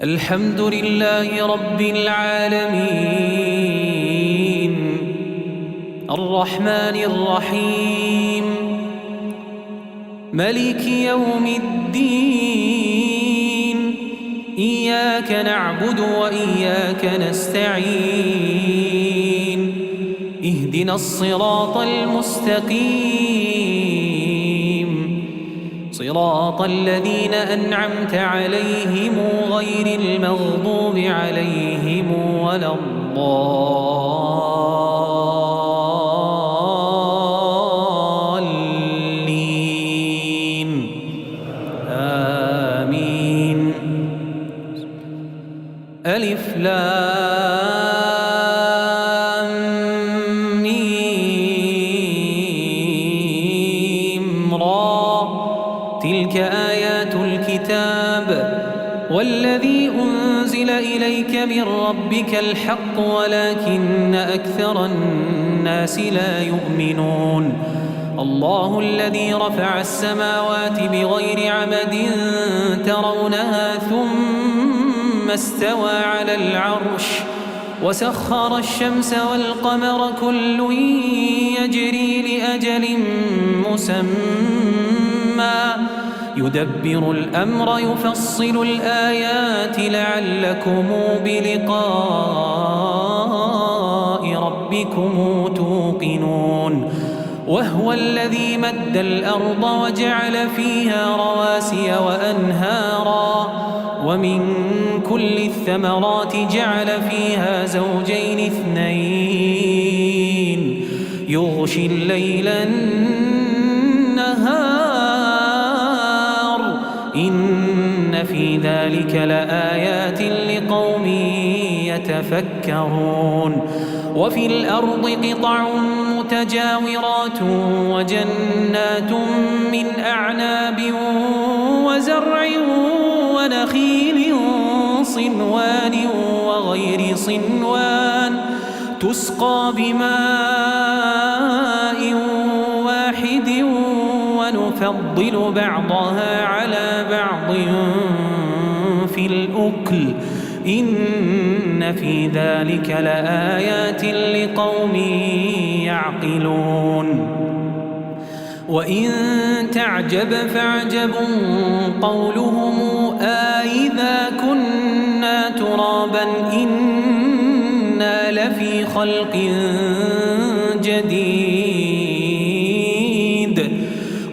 الحمد لله رب العالمين الرحمن الرحيم ملك يوم الدين إياك نعبد وإياك نستعين اهدنا الصراط المستقيم صراط الذين أنعمت عليهم غير المغضوب عليهم ولا الضالين آمين. ألف لام ميم را تلك آيات الكتاب والذي أنزل إليك من ربك الحق ولكن أكثر الناس لا يؤمنون. الله الذي رفع السماوات بغير عمد ترونها ثم استوى على العرش وسخر الشمس والقمر كل يجري لأجل مسمى يدبر الأمر يفصل الآيات لعلكم بلقاء ربكم توقنون. وهو الذي مد الأرض وجعل فيها رواسي وأنهارا ومن كل الثمرات جعل فيها زوجين اثنين يغشي الليل النهار إن في ذلك لآيات لقوم يتفكرون. وفي الأرض قطع متجاورات وجنات من أعناب وزرع ونخيل صنوان وغير صنوان تسقى بماء واحد ونفضل بعضها على بعض في الأكل إن في ذلك لآيات لقوم يعقلون. وإن تعجب فعجب قولهم أإذا كنا ترابا إنا لفي خلق جديد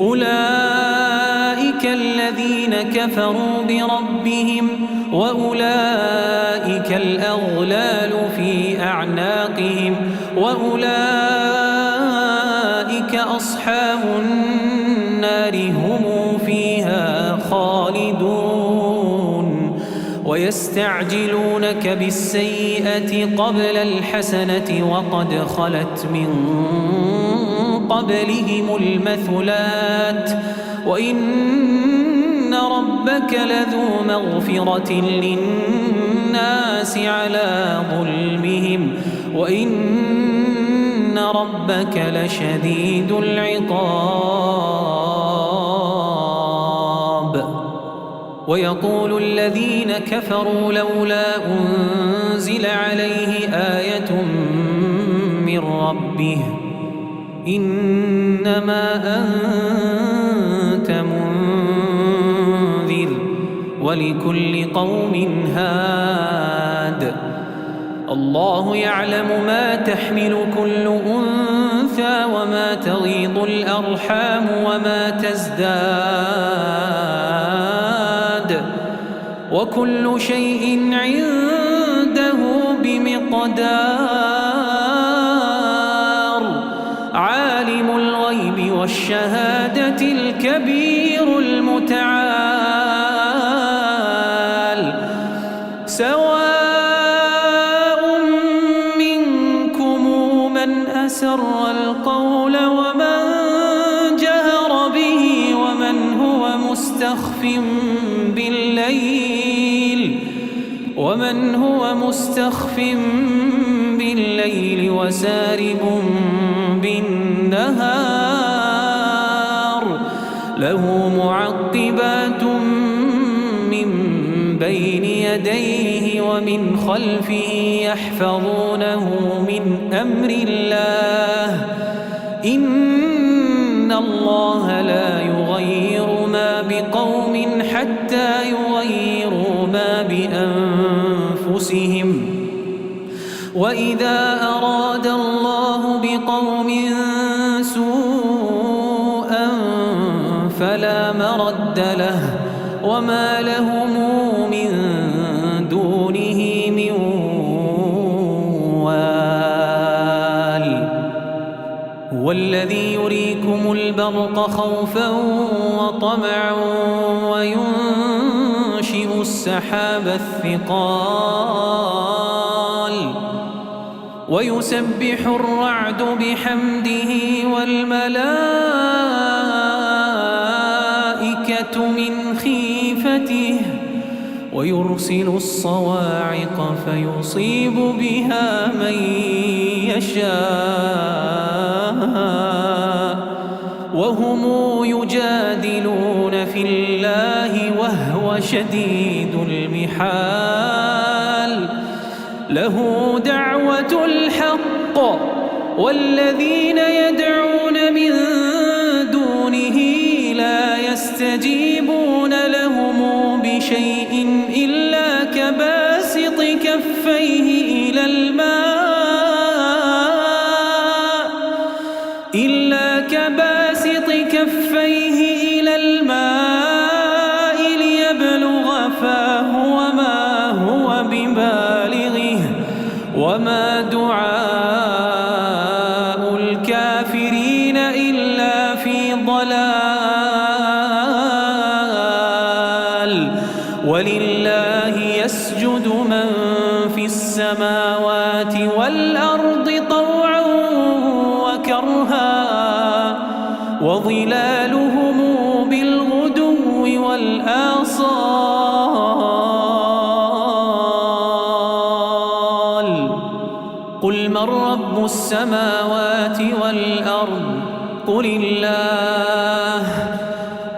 أولئك الذين كفروا بربهم وأولئك الأغلال في أعناقهم وأولئك أصحاب النار هم فيها خالدون. ويستعجلونك بالسيئة قبل الحسنة وقد خلت من قبلهم المثلات وإن ربك لذو مغفرة للناس على ظلمهم وإن ربك لشديد العقاب. ويقول الذين كفروا لولا أنزل عليه آية من ربه إنما أنت منذر ولكل قوم هاد. الله يعلم ما تحمل كل أنثى وما تغيض الأرحام وما تزداد وكل شيء عنده بمقدار. عالم الغيب والشهادة الكبير المتعال سواء منكم من أسر القول ومن جهر به ومن هو مستخف بالليل وسارب بالنهار له معقبات من بين يديه ومن خلفه يحفظونه من أمر الله إن الله لا يغير ما بقوم حتى يغيروا ما بأنفسهم وإذا أراد الله بقوم سوءا فلا مرد له وما لهم من دونه من وال هو الذي يريكم البرق خوفا وطمعا وينشئ السحاب الثقال ويسبح الرعد بحمده والملائكة من خيفته ويرسل الصواعق فيصيب بها من يشاء وهم يجادلون في الله وهو شديد المحال له دعوة الحق والذين يدعون من دونه لا يستجيبون لهم بشيء إلا كباسط كفيه إلى الماء ليبلغ فاه وما هو ببالغه وما دعاء الكافرين إلا في ضلال ولله يسجد من في السماوات والأرض طوعا وكرها وظلالهم بالغدو والآصال قل من رب السماوات والأرض قل الله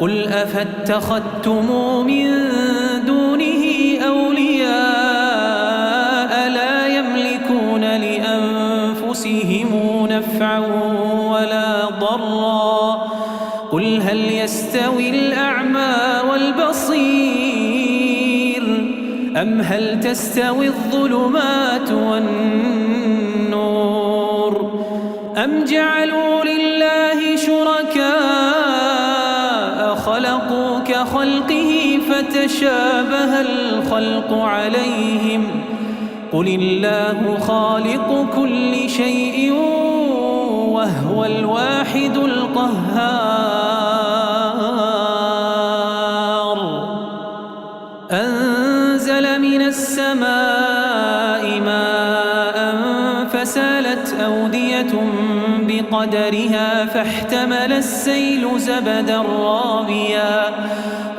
قل أفاتخذتم من دونه أولياء لا يملكون لأنفسهم نفعا ولا ضرا قل هل يستوي الأعمى والبصير أم هل تستوي الظلمات والنور أم جعلوا لله شركاء خلقوا كخلقه فتشابه الخلق عليهم قل الله خالق كل شيء وهو الواحد القهار أنزل من السماء ماء فسالت أودية بقدرها فاحتمل السيل زبدا رابيا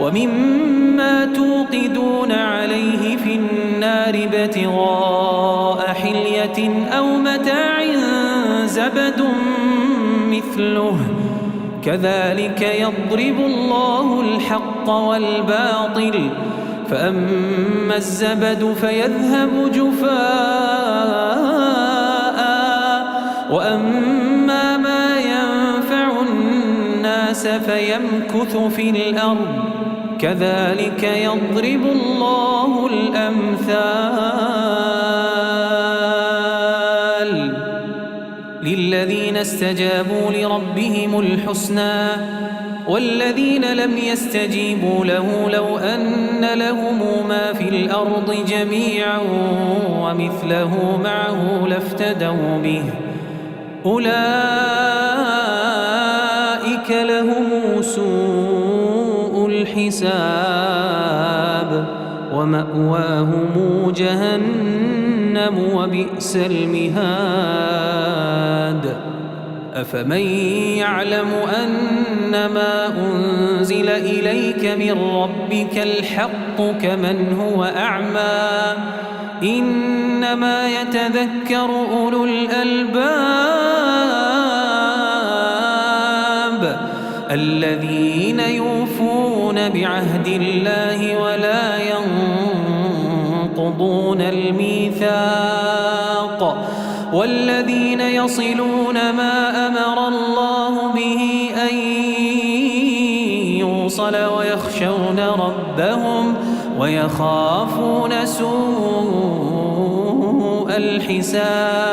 ومما توقدون عليه في النار ابتغاء حلية أو متاع زبد مثله كذلك يضرب الله الحق والباطل فأما الزبد فيذهب جفاء وأما ما ينفع الناس فيمكث في الأرض كذلك يضرب الله الأمثال للذين استجابوا لربهم الحسنى والذين لم يستجيبوا له لو أن لهم ما في الأرض جميعا ومثله معه لافتدوا به أولئك لهم سوء الحساب ومأواهم جهنم وبئس المهاد أفمن يعلم أنما أنزل إليك من ربك الحق كمن هو أعمى إنما يتذكر أولو الألباب الذين يوفون بعهد الله ولا الميثاق والذين يصلون ما أمر الله به أن يوصل ويخشون ربهم ويخافون سوء الحساب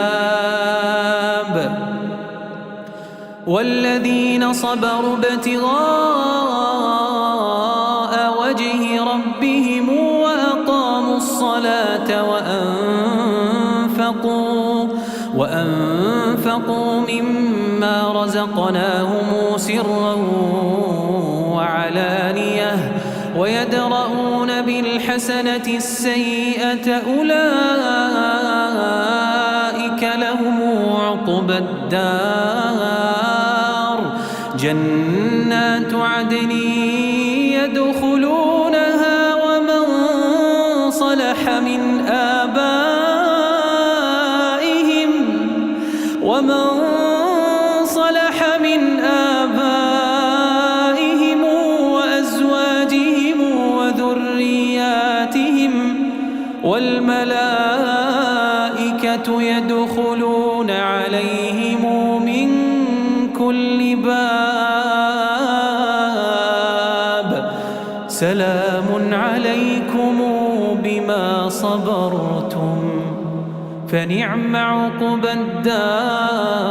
والذين صبروا ابتغاء وجه ربهم وأقاموا الصلاة وأنفقوا مما رزقناهم سرا وعلانية ويدرؤون بالحسنة السيئة أولئك لهم عقبى الدار جنات عدن يدخلونها ومن صلح من آبائهم وأزواجهم وذرياتهم والملائكة يدخلون عليهم من كل باب سلام عليكم بما صبرتم فنعم عقبى الدار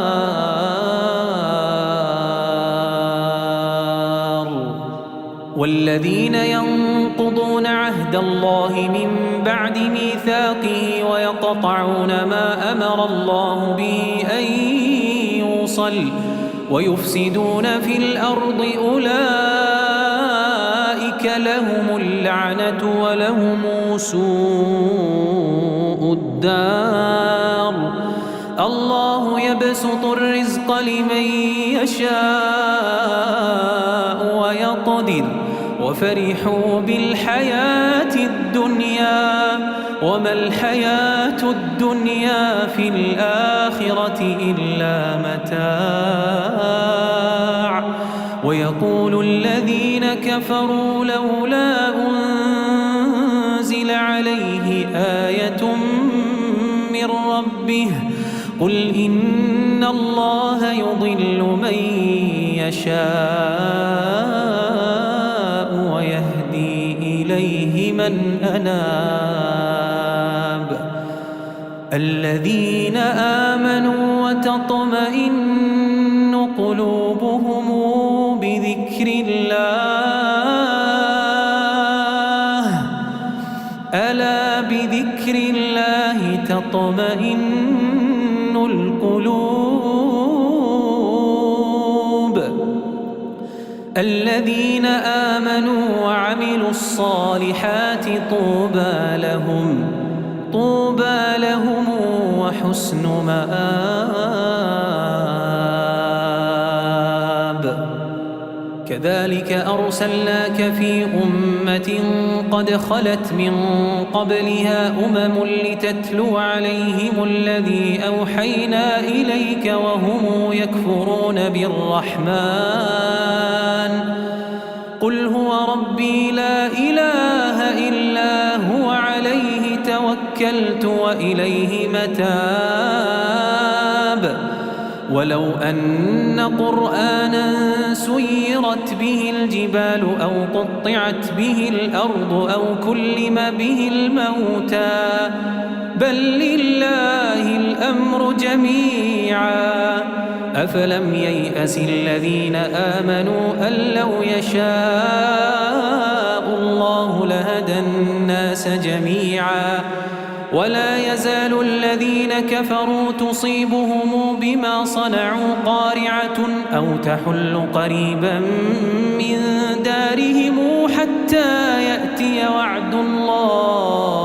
والذين ينقضون عهد الله من بعد ميثاقه ويقطعون ما أمر الله به أن يوصل ويفسدون في الأرض أولئك لهم اللعنة ولهم سوء الدار الله يبسط الرزق لمن يشاء ويقدر وفرحوا بالحياة الدنيا وما الحياة الدنيا في الآخرة إلا متاع ويقول الذين كفروا لولا أنزل عليه آية من ربه قل إن الله يضل من يشاء ويهدي إليه من أناب الذين آمنوا وتطمئن قلوبهم بذكر الله ألا بذكر الله تطمئن القلوب الذين آمنوا وعملوا الصالحات طوبى لهم وحسن مآب كذلك أرسلناك في أمة قد خلت من قبلها لتتلو عليهم الذي أوحينا إليك وهم يكفرون بالرحمن قل هو ربي لا إله إلا هو عليه توكلت وإليه متاب ولو أن قرآنا سيرت به الجبال أو قطعت به الأرض أو كلم به الموتى بل لله الأمر جميعا أفلم ييأس الذين آمنوا أن لو يشاء الله لهدى الناس جميعا ولا يزال الذين كفروا تصيبهم بما صنعوا قارعة أو تحل قريبا من دارهم حتى يأتي وعد الله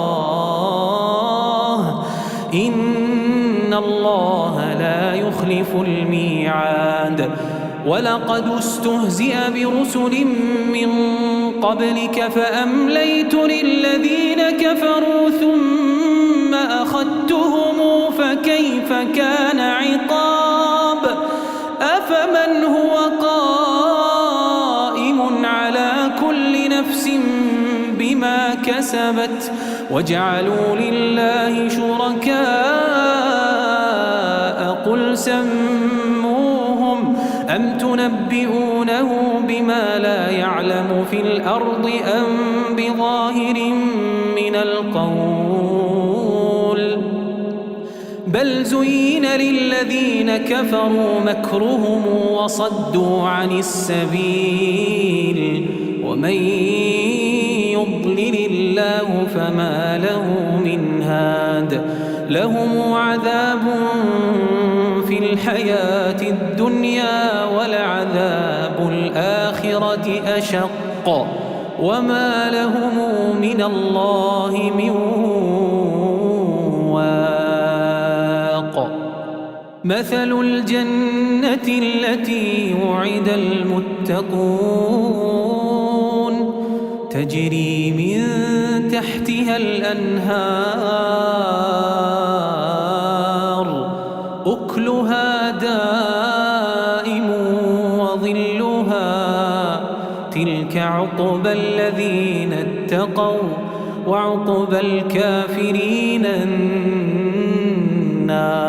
إن الله لا يخلف الميعاد ولقد استهزئ برسل من قبلك فأمليت للذين كفروا ثم أخذتهم فكيف كان عقاب أفمن هو قائم على كل نفس بما كسبت وجعلوا لله شركاء قل سموهم أم تنبئونه بما لا يعلم في الأرض أم بظاهر من القول بل زين للذين كفروا مكرهم وصدوا عن السبيل ومن يضلل الله فما له من هاد لهم عذاب في الحياة الدنيا ولعذاب الآخرة أشق وما لهم من الله من واق مثل الجنة التي وعد المتقون تجري من تحتها الأنهار أكلها دائم وظلها تلك عقبى الذين اتقوا وعقبى الكافرين النار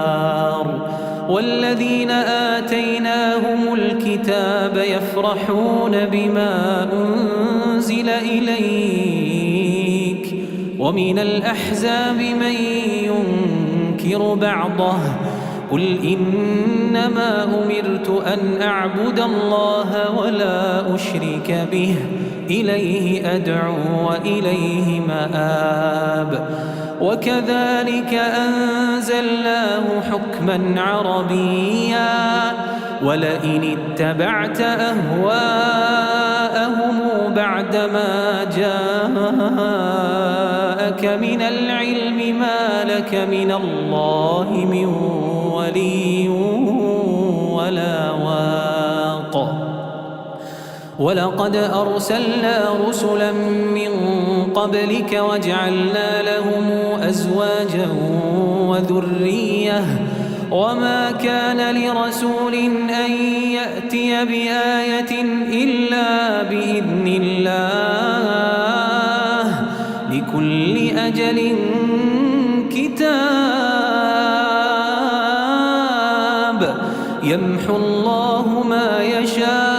والذين آتيناهم الكتاب يفرحون بما أنزل إليك ومن الأحزاب من ينكر بعضه قل إنما أمرت أن أعبد الله ولا أشرك به إليه أدعو وإليه مآب وكذلك أنزلناه حكما عربيا ولئن اتبعت أهواءهم بعدما جاءك من العلم ما لك من الله من ولي ولا واق ولقد أرسلنا رسلا من قبلك وجعلنا لهم أزواجا وذرية وما كان لرسول أن يأتي بآية إلا بإذن الله لكل أجل كتاب يمحو الله ما يشاء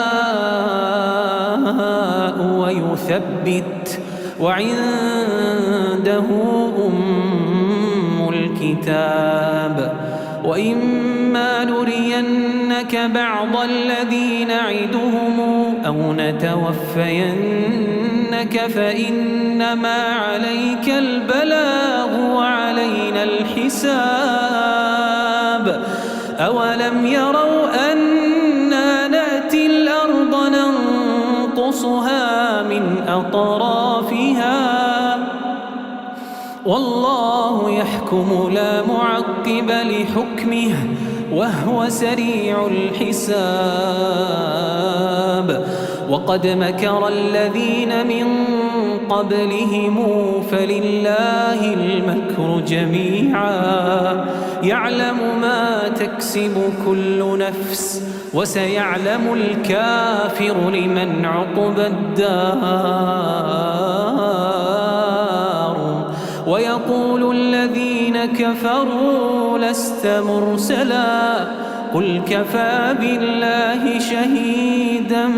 ويثبت وعنده أم الكتاب وإما نرينك بعض الذي نعدهم أو نتوفينك فإنما عليك البلاغ وعلينا الحساب أولم يروا أنا نأتي الأرض ننقصها من أطرافها والله يحكم لا معقب لحكمه وهو سريع الحساب وقد مكر الذين من قبلهم فلله المكر جميعا يعلم ما تكسب كل نفس وسيعلم الكافر لمن عقبى الدار ويقول الذين كفروا لست مرسلا قل كفى بالله شهيدا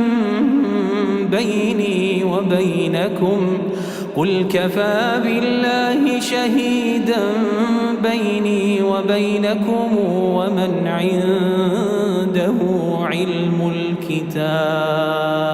بيني وبينكم قل كفى بالله شهيدا بيني وبينكم ومن عنده علم الكتاب